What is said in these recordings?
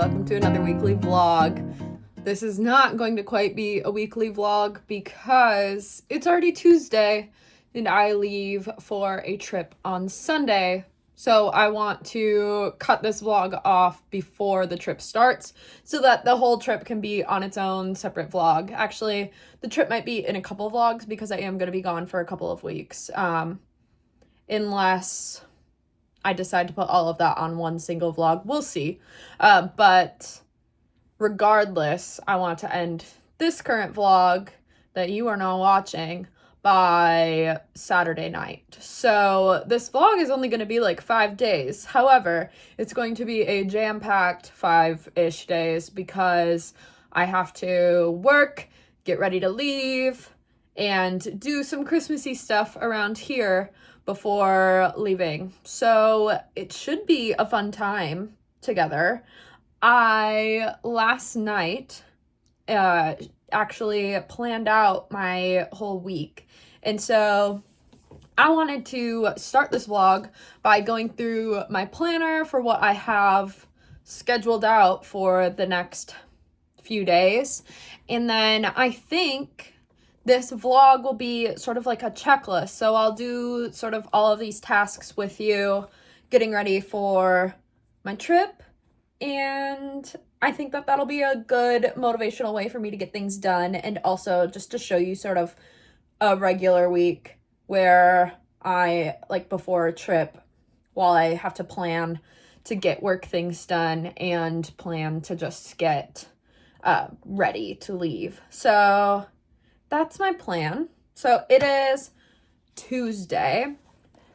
welcome to another weekly vlog. This is not going to quite be a weekly vlog because it's already Tuesday and I leave for a trip on Sunday. So I want to cut this vlog off before the trip starts so that the whole trip can be on its own separate vlog. Actually, the trip might be in a couple vlogs because I am going to be gone for a couple of weeks. Unless I decide to put all of that on one single vlog. We'll see. But regardless, I want to end this current vlog that you are now watching by Saturday night. So this vlog is only going to be like 5 days. However, it's going to be a jam-packed 5-ish days because I have to work, get ready to leave, and do some Christmassy stuff around here before leaving. So it should be a fun time together. I last night actually planned out my whole week. And so I wanted to start this vlog by going through my planner for what I have scheduled out for the next few days. And then I think this vlog will be sort of like a checklist. So I'll do sort of all of these tasks with you, getting ready for my trip. And I think that that'll be a good motivational way for me to get things done. And also just to show you sort of a regular week where I, like before a trip, while I have to plan to get work things done and plan to just get ready to leave. So that's my plan. So it is Tuesday.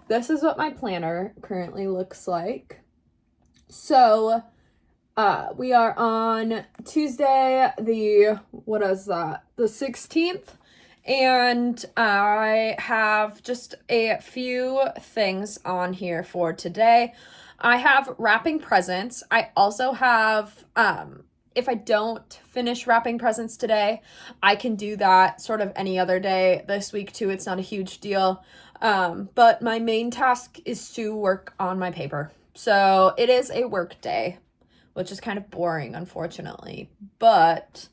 This is what my planner currently looks like. So we are on Tuesday, the 16th. And I have just a few things on here for today. I have wrapping presents. I also have, if I don't finish wrapping presents today, I can do that sort of any other day this week too. It's not a huge deal. But my main task is to work on my paper. So it is a work day, which is kind of boring, unfortunately, but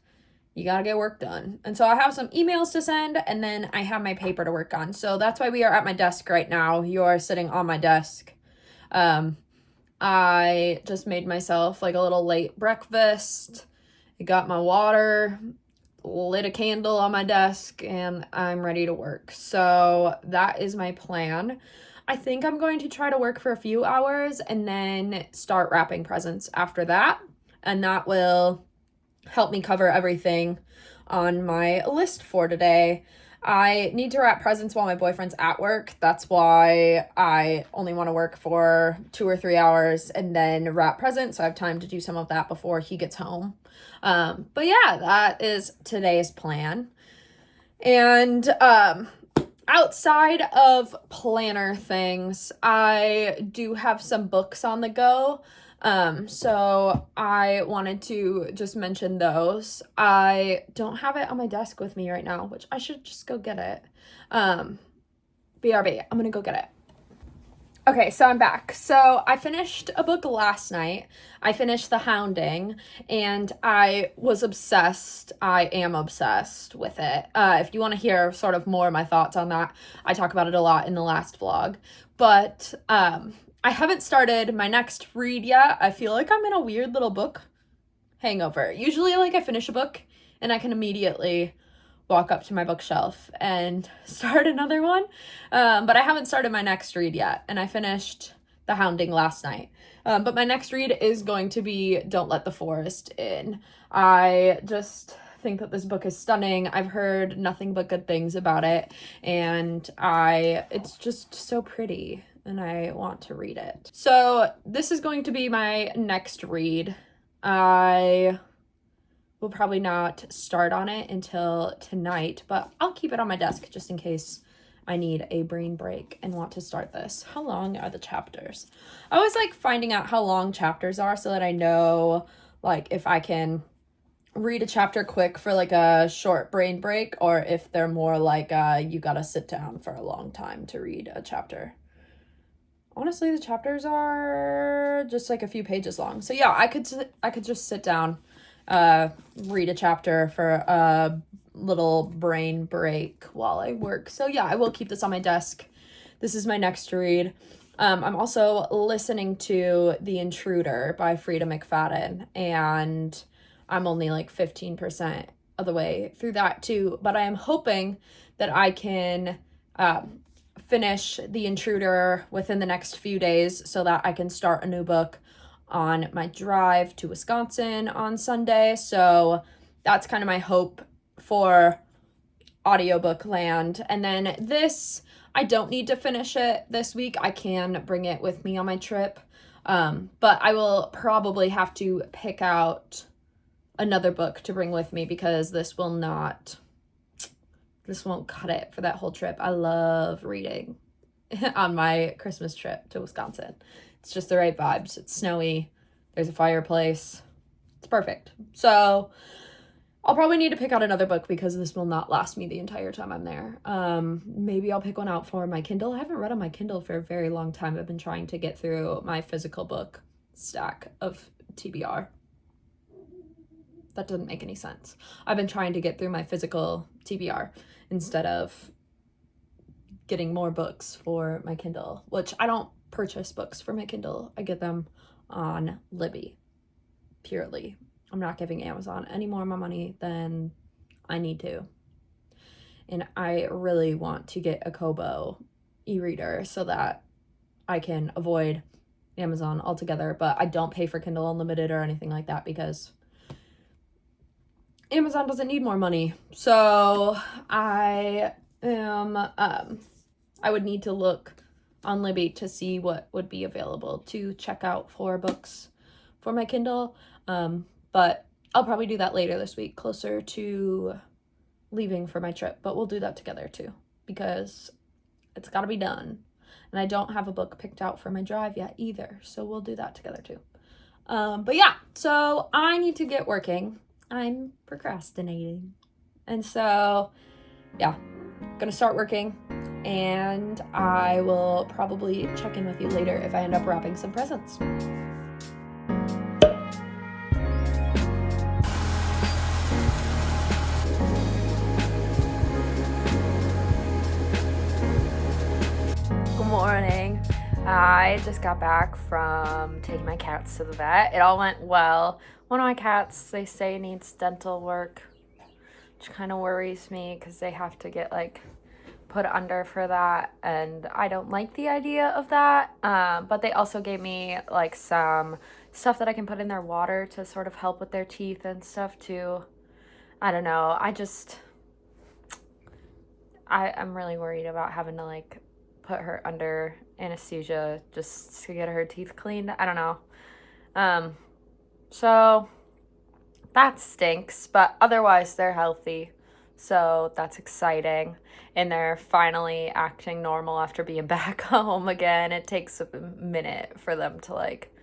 you gotta get work done. And so I have some emails to send, and then I have my paper to work on. So that's why we are at my desk right now. You are sitting on my desk. I just made myself like a little late breakfast. I got my water, lit a candle on my desk, and I'm ready to work. So that is my plan. I think I'm going to try to work for a few hours and then start wrapping presents after that. And that will help me cover everything on my list for today. I need to wrap presents while my boyfriend's at work. That's why I only want to work for 2 or 3 hours and then wrap presents, so I have time to do some of that before he gets home. But yeah, that is today's plan. And outside of planner things, I do have some books on the go. So I wanted to just mention those. I don't have it on my desk with me right now, which I should just go get it. BRB, I'm gonna go get it. Okay, so I'm back. So I finished a book last night. I finished The Hounding, and I was obsessed. I am obsessed with it. If you want to hear sort of more of my thoughts on that, I talk about it a lot in the last vlog. But I haven't started my next read yet. I feel like I'm in a weird little book hangover. Usually, like, I finish a book, and I can immediately walk up to my bookshelf and start another one. But I haven't started my next read yet, and I finished The Hounding last night. But my next read is going to be Don't Let the Forest In. I just think that this book is stunning. I've heard nothing but good things about it, and it's just so pretty, and I want to read it. So this is going to be my next read. I will probably not start on it until tonight, but I'll keep it on my desk just in case I need a brain break and want to start this. How long are the chapters? I always like finding out how long chapters are so that I know, like, if I can read a chapter quick for like a short brain break, or if they're more like you gotta sit down for a long time to read a chapter. honestly, the chapters are just like a few pages long. So yeah, I could just sit down, read a chapter for a little brain break while I work. So yeah, I will keep this on my desk. This is my next read. I'm also listening to The Intruder by Frida McFadden, and I'm only like 15% of the way through that too. But I am hoping that I can finish The Intruder within the next few days so that I can start a new book on my drive to Wisconsin on Sunday. So that's kind of my hope for audiobook land. And then this, I don't need to finish it this week. I can bring it with me on my trip. But I will probably have to pick out another book to bring with me because this won't cut it for that whole trip. I love reading on my Christmas trip to Wisconsin. It's just the right vibes. It's snowy. There's a fireplace. It's perfect. So I'll probably need to pick out another book because this will not last me the entire time I'm there. Maybe I'll pick one out for my Kindle. I haven't read on my Kindle for a very long time. I've been trying to get through my physical book stack of TBR. That doesn't make any sense. I've been trying to get through my physical TBR instead of getting more books for my Kindle, which I don't purchase books for my Kindle. I get them on Libby, purely. I'm not giving Amazon any more of my money than I need to. And I really want to get a Kobo e-reader so that I can avoid Amazon altogether, but I don't pay for Kindle Unlimited or anything like that because Amazon doesn't need more money. So I would need to look on Libby to see what would be available to check out for books for my Kindle. But I'll probably do that later this week, closer to leaving for my trip. But we'll do that together too, because it's got to be done. And I don't have a book picked out for my drive yet either, so we'll do that together too. But yeah, so I need to get working. I'm procrastinating. And so, yeah, gonna start working. And I will probably check in with you later if I end up wrapping some presents. Good morning. I just got back from taking my cats to the vet. It all went well. One of my cats, they say, needs dental work, which kind of worries me because they have to get like put under for that, and I don't like the idea of that. But they also gave me like some stuff that I can put in their water to sort of help with their teeth and stuff too. I don't know. I'm really worried about having to like put her under anesthesia just to get her teeth cleaned. I don't know. So that stinks, but otherwise they're healthy. So that's exciting. And they're finally acting normal after being back home again. It takes a minute for them to like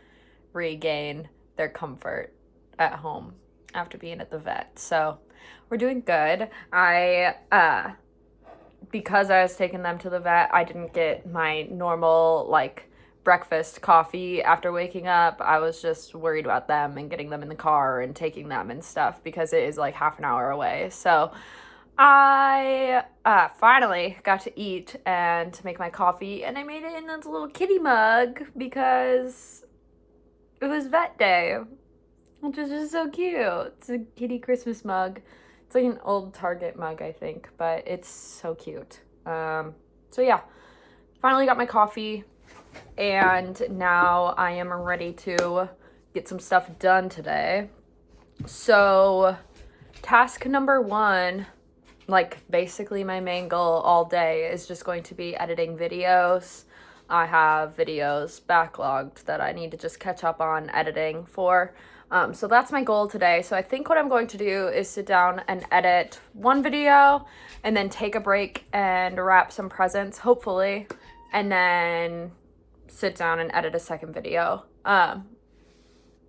regain their comfort at home after being at the vet. So we're doing good. Because I was taking them to the vet, I didn't get my normal like breakfast coffee after waking up. I was just worried about them and getting them in the car and taking them and stuff because it is like half an hour away. So I finally got to eat and to make my coffee, and I made it in this little kitty mug because it was vet day, which is just so cute. It's a kitty Christmas mug. It's like an old Target mug, I think, but it's so cute. So yeah, finally got my coffee, and now I am ready to get some stuff done today. So task number 1, like basically my main goal all day, is just going to be editing videos. I have videos backlogged that I need to just catch up on editing for. So that's my goal today. So I think what I'm going to do is sit down and edit one video and then take a break and wrap some presents, hopefully, and then sit down and edit a second video. And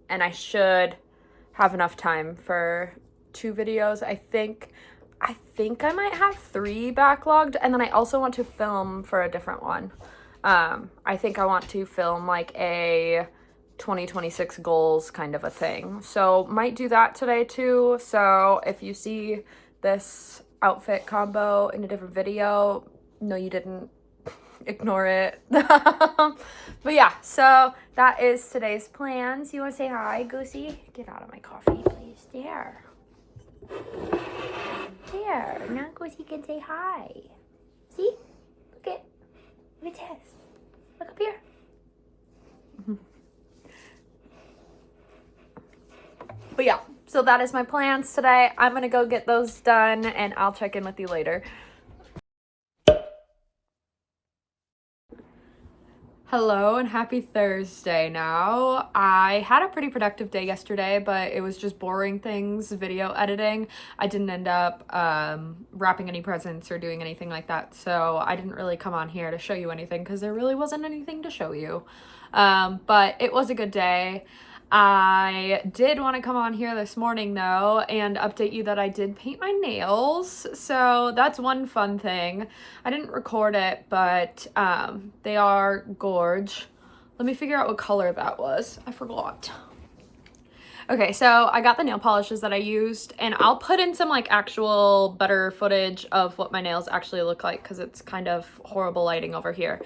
I should have enough time for 2 videos. I think I might have 3 backlogged, and then I also want to film for a different one. I think I want to film like a 2026 goals kind of a thing. So might do that today too. So if you see this outfit combo in a different video, no, you didn't. Ignore it. But yeah, so that is today's plans. You want to say hi, Goosey? Get out of my coffee, please. There. There. Now Goosey can say hi. See? Look at this. Look up here. But yeah, so that is my plans today. I'm gonna go get those done and I'll check in with you later. Hello and happy Thursday now. I had a pretty productive day yesterday, but it was just boring things, video editing. I didn't end up wrapping any presents or doing anything like that, so I didn't really come on here to show you anything because there really wasn't anything to show you. But it was a good day. I did want to come on here this morning though and update you that I did paint my nails, so that's one fun thing. I didn't record it, but they are gorge. Let me figure out what color that was. I forgot. Okay, so I got the nail polishes that I used, and I'll put in some like actual better footage of what my nails actually look like because it's kind of horrible lighting over here.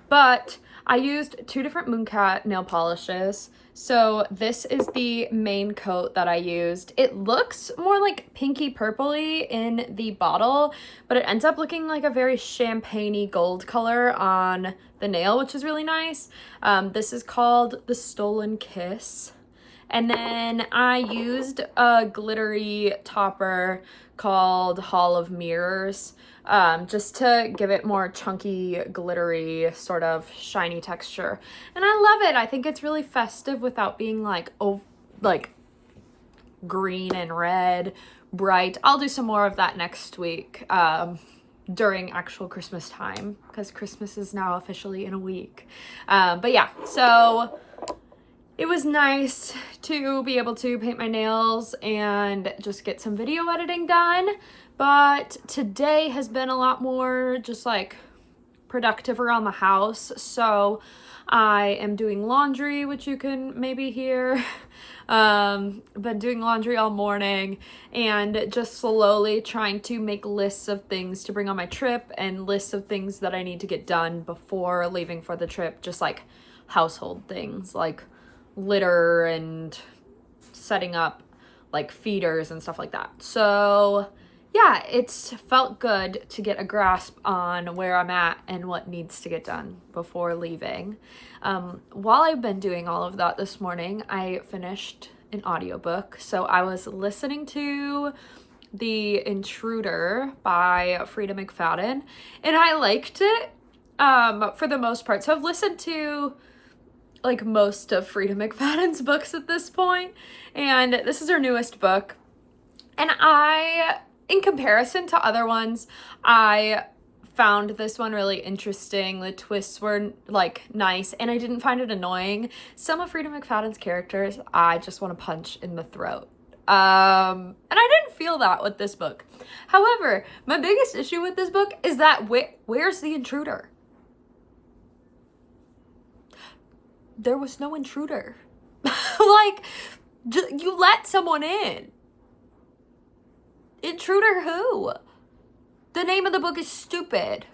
But I used 2 different Mooncat nail polishes. So this is the main coat that I used. It looks more like pinky purpley in the bottle, but it ends up looking like a very champagne-y gold color on the nail, which is really nice. This is called the Stolen Kiss. And then I used a glittery topper called Hall of Mirrors, just to give it more chunky, glittery, sort of shiny texture. And I love it. I think it's really festive without being like green and red, bright. I'll do some more of that next week during actual Christmas time, because Christmas is now officially in a week. But yeah, so it was nice to be able to paint my nails and just get some video editing done, but today has been a lot more just like productive around the house. So I am doing laundry, which you can maybe hear. Been doing laundry all morning and just slowly trying to make lists of things to bring on my trip and lists of things that I need to get done before leaving for the trip, just like household things like litter and setting up like feeders and stuff like that. So yeah, it's felt good to get a grasp on where I'm at and what needs to get done before leaving. While I've been doing all of that this morning, I finished an audiobook. So I was listening to The Intruder by Frida McFadden, and I liked it for the most part. So I've listened to like most of Frida McFadden's books at this point, and this is her newest book, and in comparison to other ones, I found this one really interesting. The twists were like nice, and I didn't find it annoying. Some of Frida McFadden's characters I just want to punch in the throat, and I didn't feel that with this book. However, my biggest issue with this book is that where's the intruder? There was no intruder. Like, you let someone in. Intruder who? The name of the book is stupid.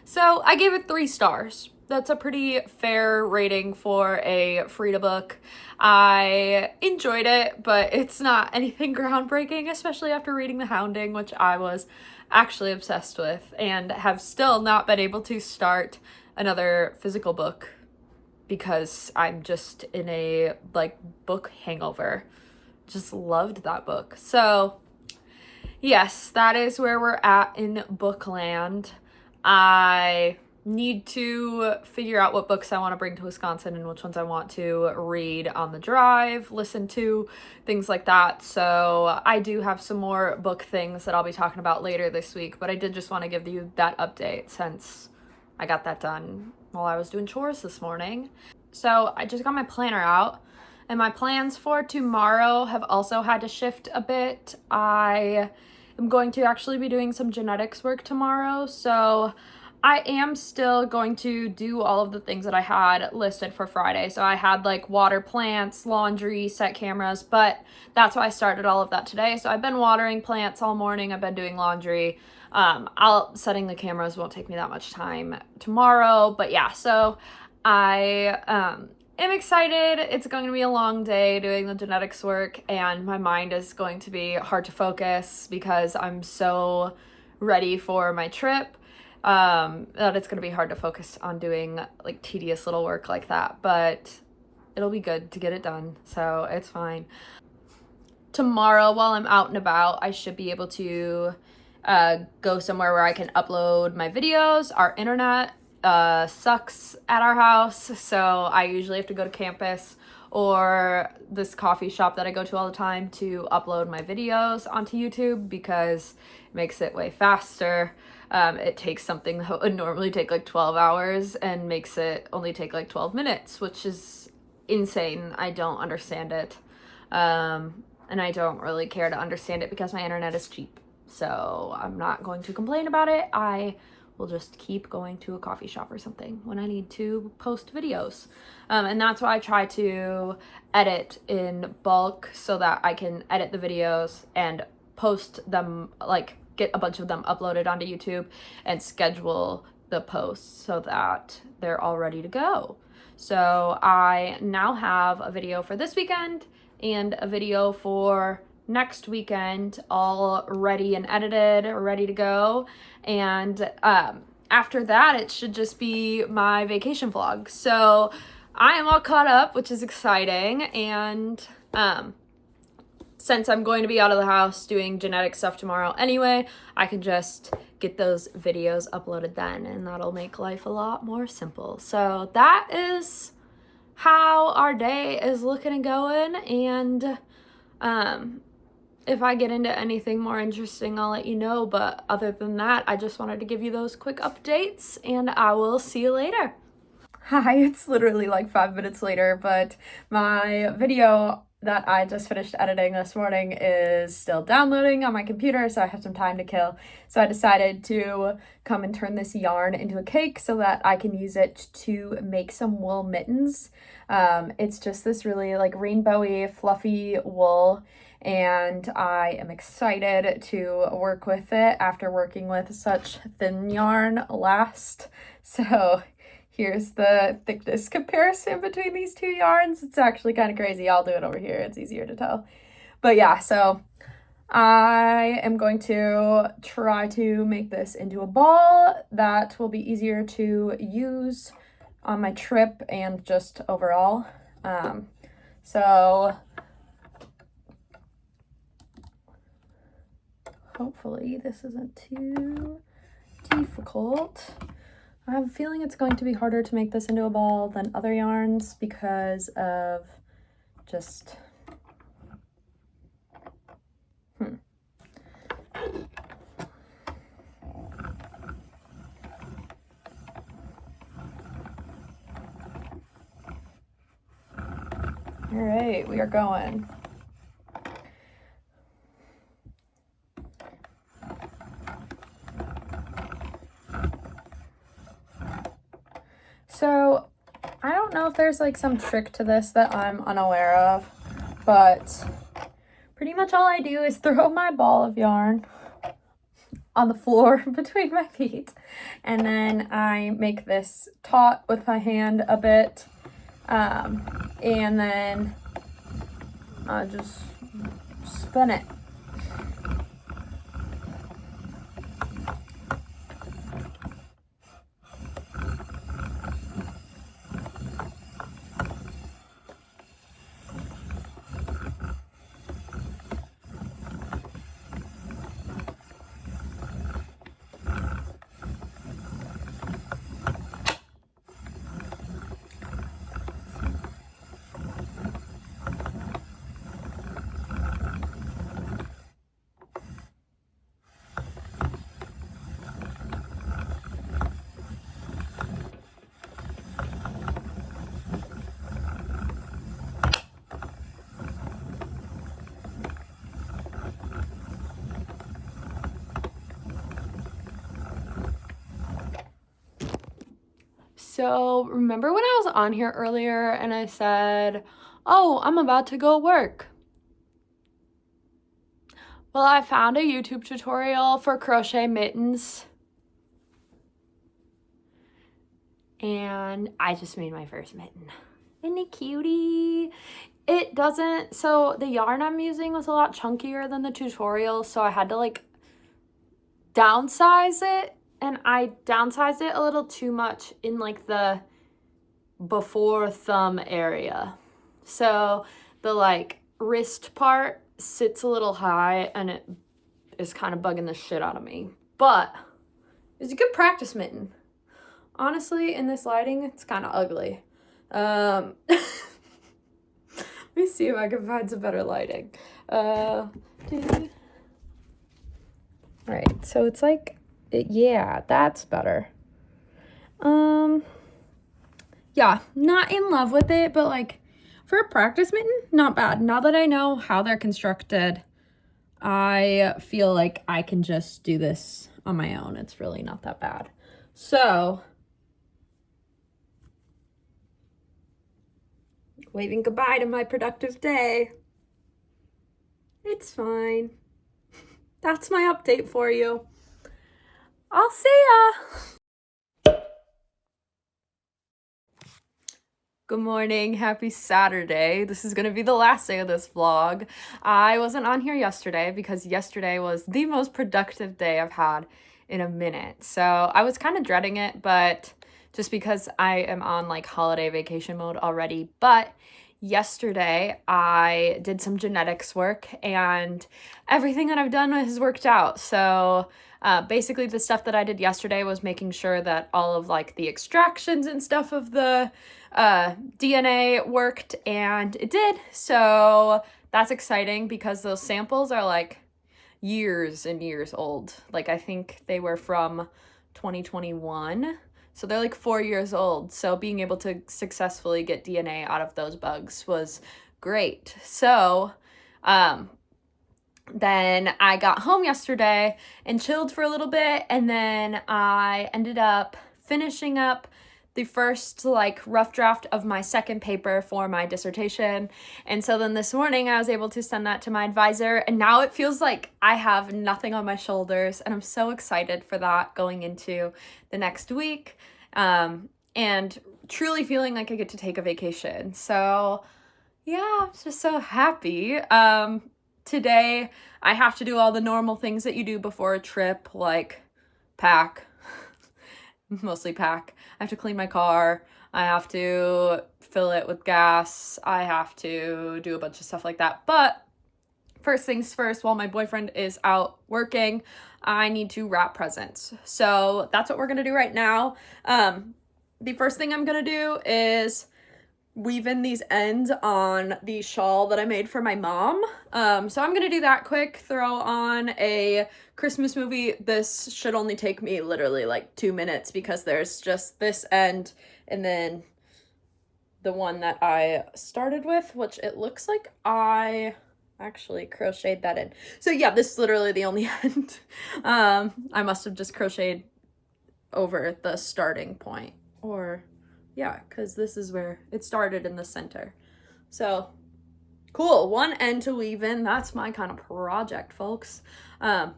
So I gave it 3 stars. That's a pretty fair rating for a Frida book. I enjoyed it, but it's not anything groundbreaking, especially after reading The Hounding, which I was actually obsessed with and have still not been able to start another physical book because I'm just in a like book hangover. Just loved that book. So yes, that is where we're at in Bookland. I need to figure out what books I want to bring to Wisconsin and which ones I want to read on the drive, listen to, things like that. So I do have some more book things that I'll be talking about later this week, but I did just want to give you that update since I got that done while I was doing chores this morning. So I just got my planner out, and my plans for tomorrow have also had to shift a bit. It am going to actually be doing some genetics work tomorrow, so I am still going to do all of the things that I had listed for Friday. So I had like water plants, laundry, set cameras, but that's why I started all of that today. So I've been watering plants all morning. I've been doing laundry. Setting the cameras won't take me that much time tomorrow, but yeah, so I am excited. It's going to be a long day doing the genetics work, and my mind is going to be hard to focus because I'm so ready for my trip. That it's gonna be hard to focus on doing like tedious little work like that, but it'll be good to get it done, so it's fine. Tomorrow, while I'm out and about, I should be able to go somewhere where I can upload my videos. Our internet sucks at our house, so I usually have to go to campus or this coffee shop that I go to all the time to upload my videos onto YouTube because it makes it way faster. It takes something that would normally take like 12 hours and makes it only take like 12 minutes, which is insane. I don't understand it. And I don't really care to understand it because my internet is cheap. So I'm not going to complain about it. I will just keep going to a coffee shop or something when I need to post videos. And that's why I try to edit in bulk so that I can edit the videos and post them, like get a bunch of them uploaded onto YouTube and schedule the posts so that they're all ready to go. So I now have a video for this weekend and a video for next weekend all ready and edited, ready to go. And after that, it should just be my vacation vlog. So I am all caught up, which is exciting. And since I'm going to be out of the house doing genetic stuff tomorrow anyway, I can just get those videos uploaded then, and that'll make life a lot more simple. So that is how our day is looking and going, and if I get into anything more interesting, I'll let you know, but other than that, I just wanted to give you those quick updates, and I will see you later. Hi, it's literally like 5 minutes later, but my video that I just finished editing this morning is still downloading on my computer, so I have some time to kill. So I decided to come and turn this yarn into a cake so that I can use it to make some wool mittens. It's just this really like rainbowy, fluffy wool, and I am excited to work with it after working with such thin yarn last. So here's the thickness comparison between these two yarns. It's actually kind of crazy. I'll do it over here. It's easier to tell. But yeah, so I am going to try to make this into a ball that will be easier to use on my trip and just overall. So hopefully this isn't too difficult. I have a feeling it's going to be harder to make this into a ball than other yarns because of just, All right, we are going. So I don't know if there's like some trick to this that I'm unaware of, but pretty much all I do is throw my ball of yarn on the floor between my feet, and then I make this taut with my hand a bit, and then I just spin it. So remember when I was on here earlier and I said, oh, I'm about to go work? Well, I found a YouTube tutorial for crochet mittens. And I just made my first mitten. Isn't it cutie? It doesn't, so the yarn I'm using was a lot chunkier than the tutorial, so I had to like downsize it, and I downsized it a little too much in like the before thumb area. So the like wrist part sits a little high and it is kind of bugging the shit out of me, but it's a good practice mitten. Honestly, in this lighting, it's kind of ugly. Let me see if I can find some better lighting. Right, so it's like, yeah, that's better. Yeah, not in love with it, but like for a practice mitten, not bad. Now that I know how they're constructed, I feel like I can just do this on my own. It's really not that bad. So, waving goodbye to my productive day. It's fine. That's my update for you. I'll see ya. Good morning, happy Saturday. This is gonna be the last day of this vlog. I wasn't on here yesterday because yesterday was the most productive day I've had in a minute. So I was kind of dreading it, but just because I am on like holiday vacation mode already. But yesterday I did some genetics work and everything that I've done has worked out. So basically the stuff that I did yesterday was making sure that all of like the extractions and stuff of the DNA worked, and it did. So that's exciting because those samples are like years and years old. Like I think they were from 2021. So they're like 4 years old. So being able to successfully get DNA out of those bugs was great. So then I got home yesterday and chilled for a little bit, and then I ended up finishing up the first like rough draft of my second paper for my dissertation. And so then this morning I was able to send that to my advisor, and now it feels like I have nothing on my shoulders, and I'm so excited for that going into the next week, and truly feeling like I get to take a vacation. So yeah, I'm just so happy. Today I have to do all the normal things that you do before a trip, like pack, mostly pack. I have to clean my car. I have to fill it with gas. I have to do a bunch of stuff like that. But first things first, while my boyfriend is out working, I need to wrap presents. So that's what we're gonna do right now. The first thing I'm gonna do is weave in these ends on the shawl that I made for my mom. So I'm gonna do that quick, throw on a Christmas movie. This should only take me literally like 2 minutes because there's just this end and then the one that I started with, which it looks like I actually crocheted that in. So yeah, this is literally the only end. I must have just crocheted over the starting point, or yeah, because this is where it started in the center. So cool, one end to weave in. That's my kind of project, folks. And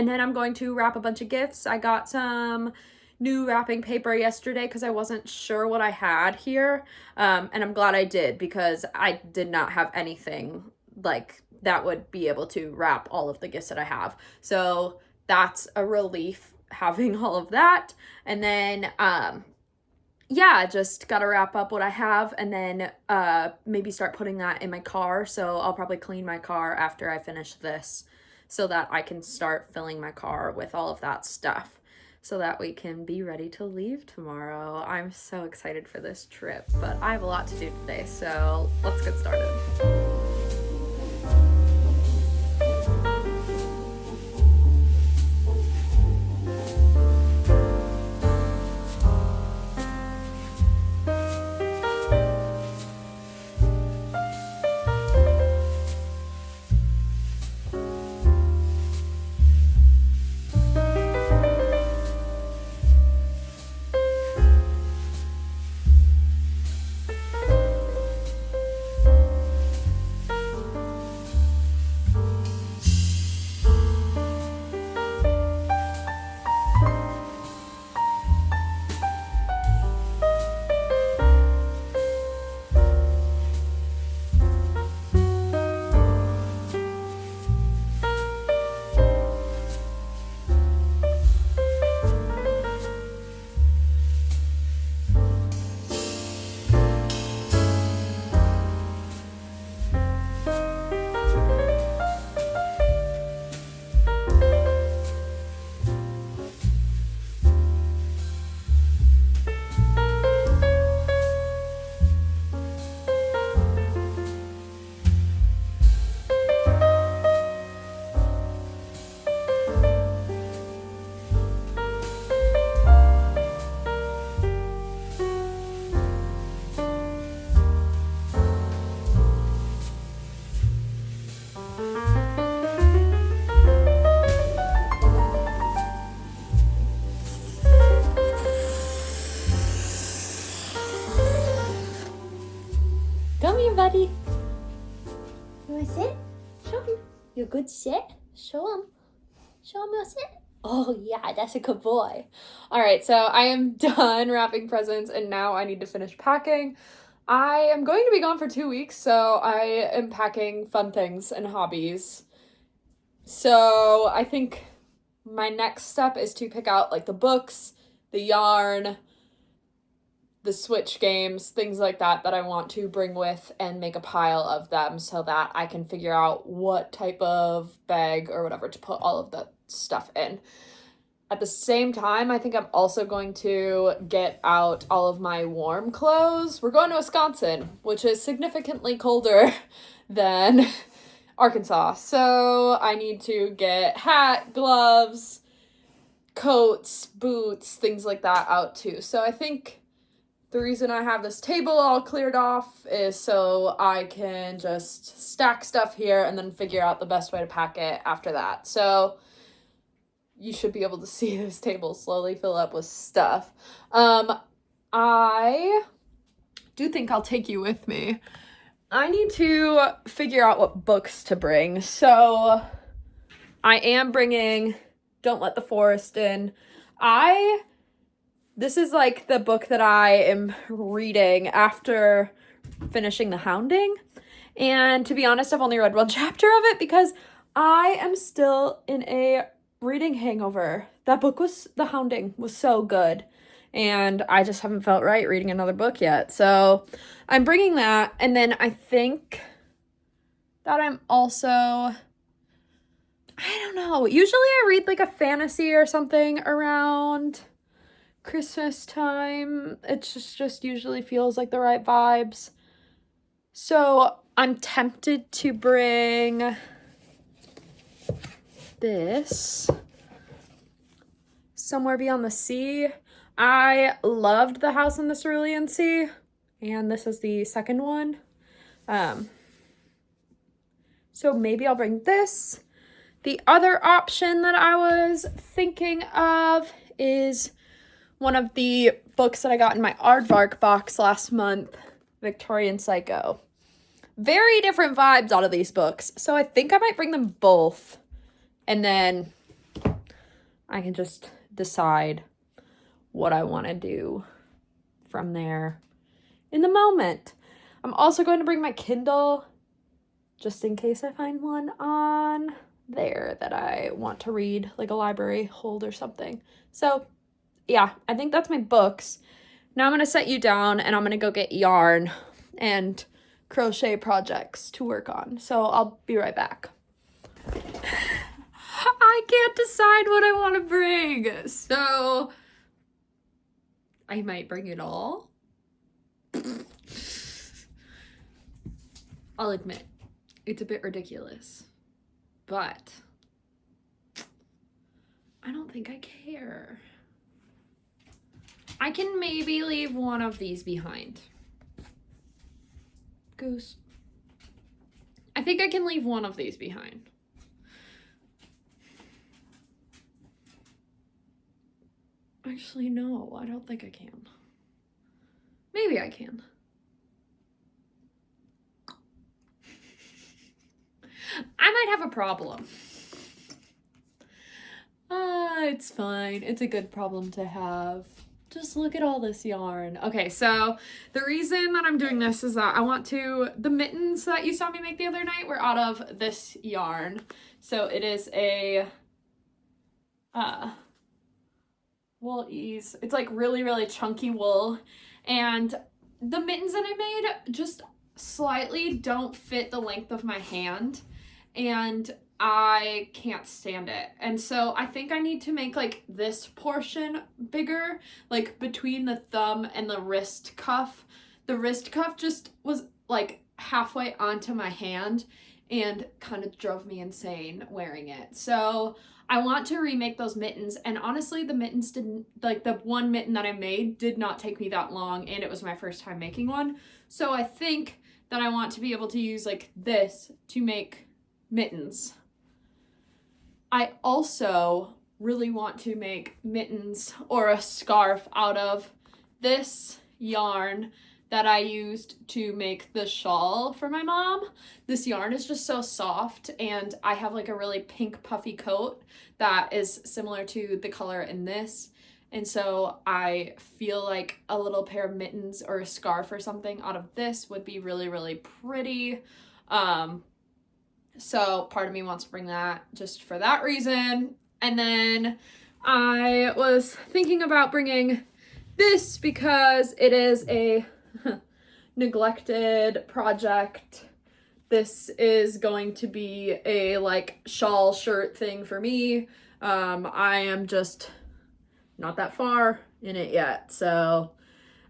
then I'm going to wrap a bunch of gifts. I got some new wrapping paper yesterday because I wasn't sure what I had here. And I'm glad I did, because I did not have anything like that would be able to wrap all of the gifts that I have. So that's a relief, having all of that. And then yeah, just gotta wrap up what I have, and then maybe start putting that in my car. So I'll probably clean my car after I finish this so that I can start filling my car with all of that stuff so that we can be ready to leave tomorrow. I'm so excited for this trip, but I have a lot to do today, so let's get started. good sit. Show him your sit. Oh yeah, that's a good boy. All right, so I am done wrapping presents and now I need to finish packing. I am going to be gone for 2 weeks, so I am packing fun things and hobbies. So I think my next step is to pick out like the books, the yarn, the Switch games, things like that I want to bring with and make a pile of them so that I can figure out what type of bag or whatever to put all of that stuff in. At the same time, I think I'm also going to get out all of my warm clothes. We're going to Wisconsin, which is significantly colder than Arkansas. So I need to get hat, gloves, coats, boots, things like that out too. So I think the reason I have this table all cleared off is so I can just stack stuff here and then figure out the best way to pack it after that. So you should be able to see this table slowly fill up with stuff. I do think I'll take you with me. I need to figure out what books to bring. So I am bringing Don't Let the Forest In. This is like the book that I am reading after finishing The Hounding. And to be honest, I've only read one chapter of it because I am still in a reading hangover. That book The Hounding was so good. And I just haven't felt right reading another book yet. So I'm bringing that. And then I think that I'm also, I don't know. Usually I read like a fantasy or something around Christmas time. It just usually feels like the right vibes. So I'm tempted to bring this, Somewhere Beyond the Sea. I loved The House in the Cerulean Sea, and this is the second one. So maybe I'll bring this. The other option that I was thinking of is one of the books that I got in my Aardvark box last month, Victorian Psycho. Very different vibes out of these books, so I think I might bring them both, and then I can just decide what I want to do from there in the moment. I'm also going to bring my Kindle, just in case I find one on there that I want to read, like a library hold or something. So yeah, I think that's my books. Now I'm going to set you down and I'm going to go get yarn and crochet projects to work on. So I'll be right back. I can't decide what I want to bring. So I might bring it all. I'll admit, it's a bit ridiculous. But I don't think I care. I can maybe leave one of these behind. Goose. I think I can leave one of these behind. Actually, no, I don't think I can. Maybe I can. I might have a problem. It's fine. It's a good problem to have. Just look at all this yarn. Okay, so the reason that I'm doing this is that I want to, the mittens that you saw me make the other night were out of this yarn. So it is a wool ease. It's like really, really chunky wool. And the mittens that I made just slightly don't fit the length of my hand. And I can't stand it. And so I think I need to make like this portion bigger, like between the thumb and the wrist cuff. The wrist cuff just was like halfway onto my hand and kind of drove me insane wearing it. So I want to remake those mittens, and honestly the mittens didn't, like the one mitten that I made did not take me that long, and it was my first time making one. So I think that I want to be able to use like this to make mittens. I also really want to make mittens or a scarf out of this yarn that I used to make the shawl for my mom. This yarn is just so soft, and I have like a really pink puffy coat that is similar to the color in this. And so I feel like a little pair of mittens or a scarf or something out of this would be really, really pretty. So part of me wants to bring that just for that reason. And then I was thinking about bringing this because it is a neglected project. This is going to be a like shawl shirt thing for me. I am just not that far in it yet, so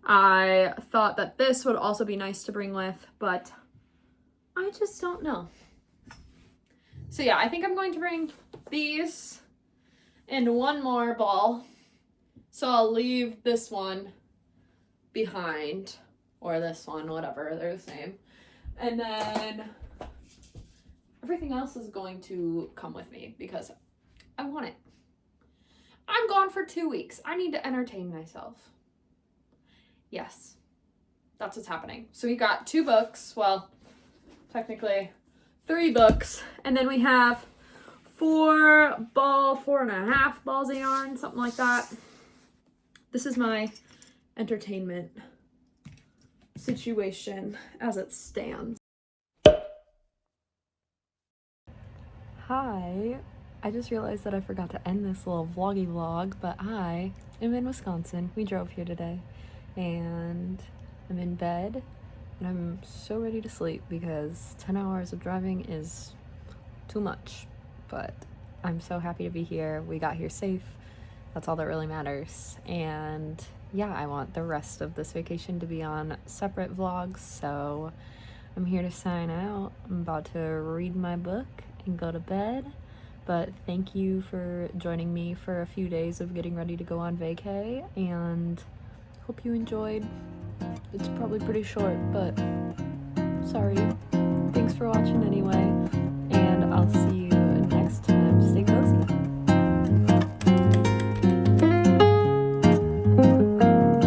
I thought that this would also be nice to bring with, but I just don't know. So yeah, I think I'm going to bring these and one more ball. So I'll leave this one behind, or this one, whatever, they're the same. And then everything else is going to come with me because I want it. I'm gone for 2 weeks. I need to entertain myself. Yes, that's what's happening. So we got 2 books, well, technically 3 books, and then we have 4.5 balls of yarn, something like that. This is my entertainment situation as it stands. Hi, I just realized that I forgot to end this little vloggy vlog, but I am in Wisconsin. We drove here today, and I'm in bed, and I'm so ready to sleep because 10 hours of driving is too much, but I'm so happy to be here. We got here safe. That's all that really matters. And yeah, I want the rest of this vacation to be on separate vlogs, so I'm here to sign out. I'm about to read my book and go to bed, but thank you for joining me for a few days of getting ready to go on vacay, and hope you enjoyed. It's probably pretty short, but sorry. Thanks for watching anyway.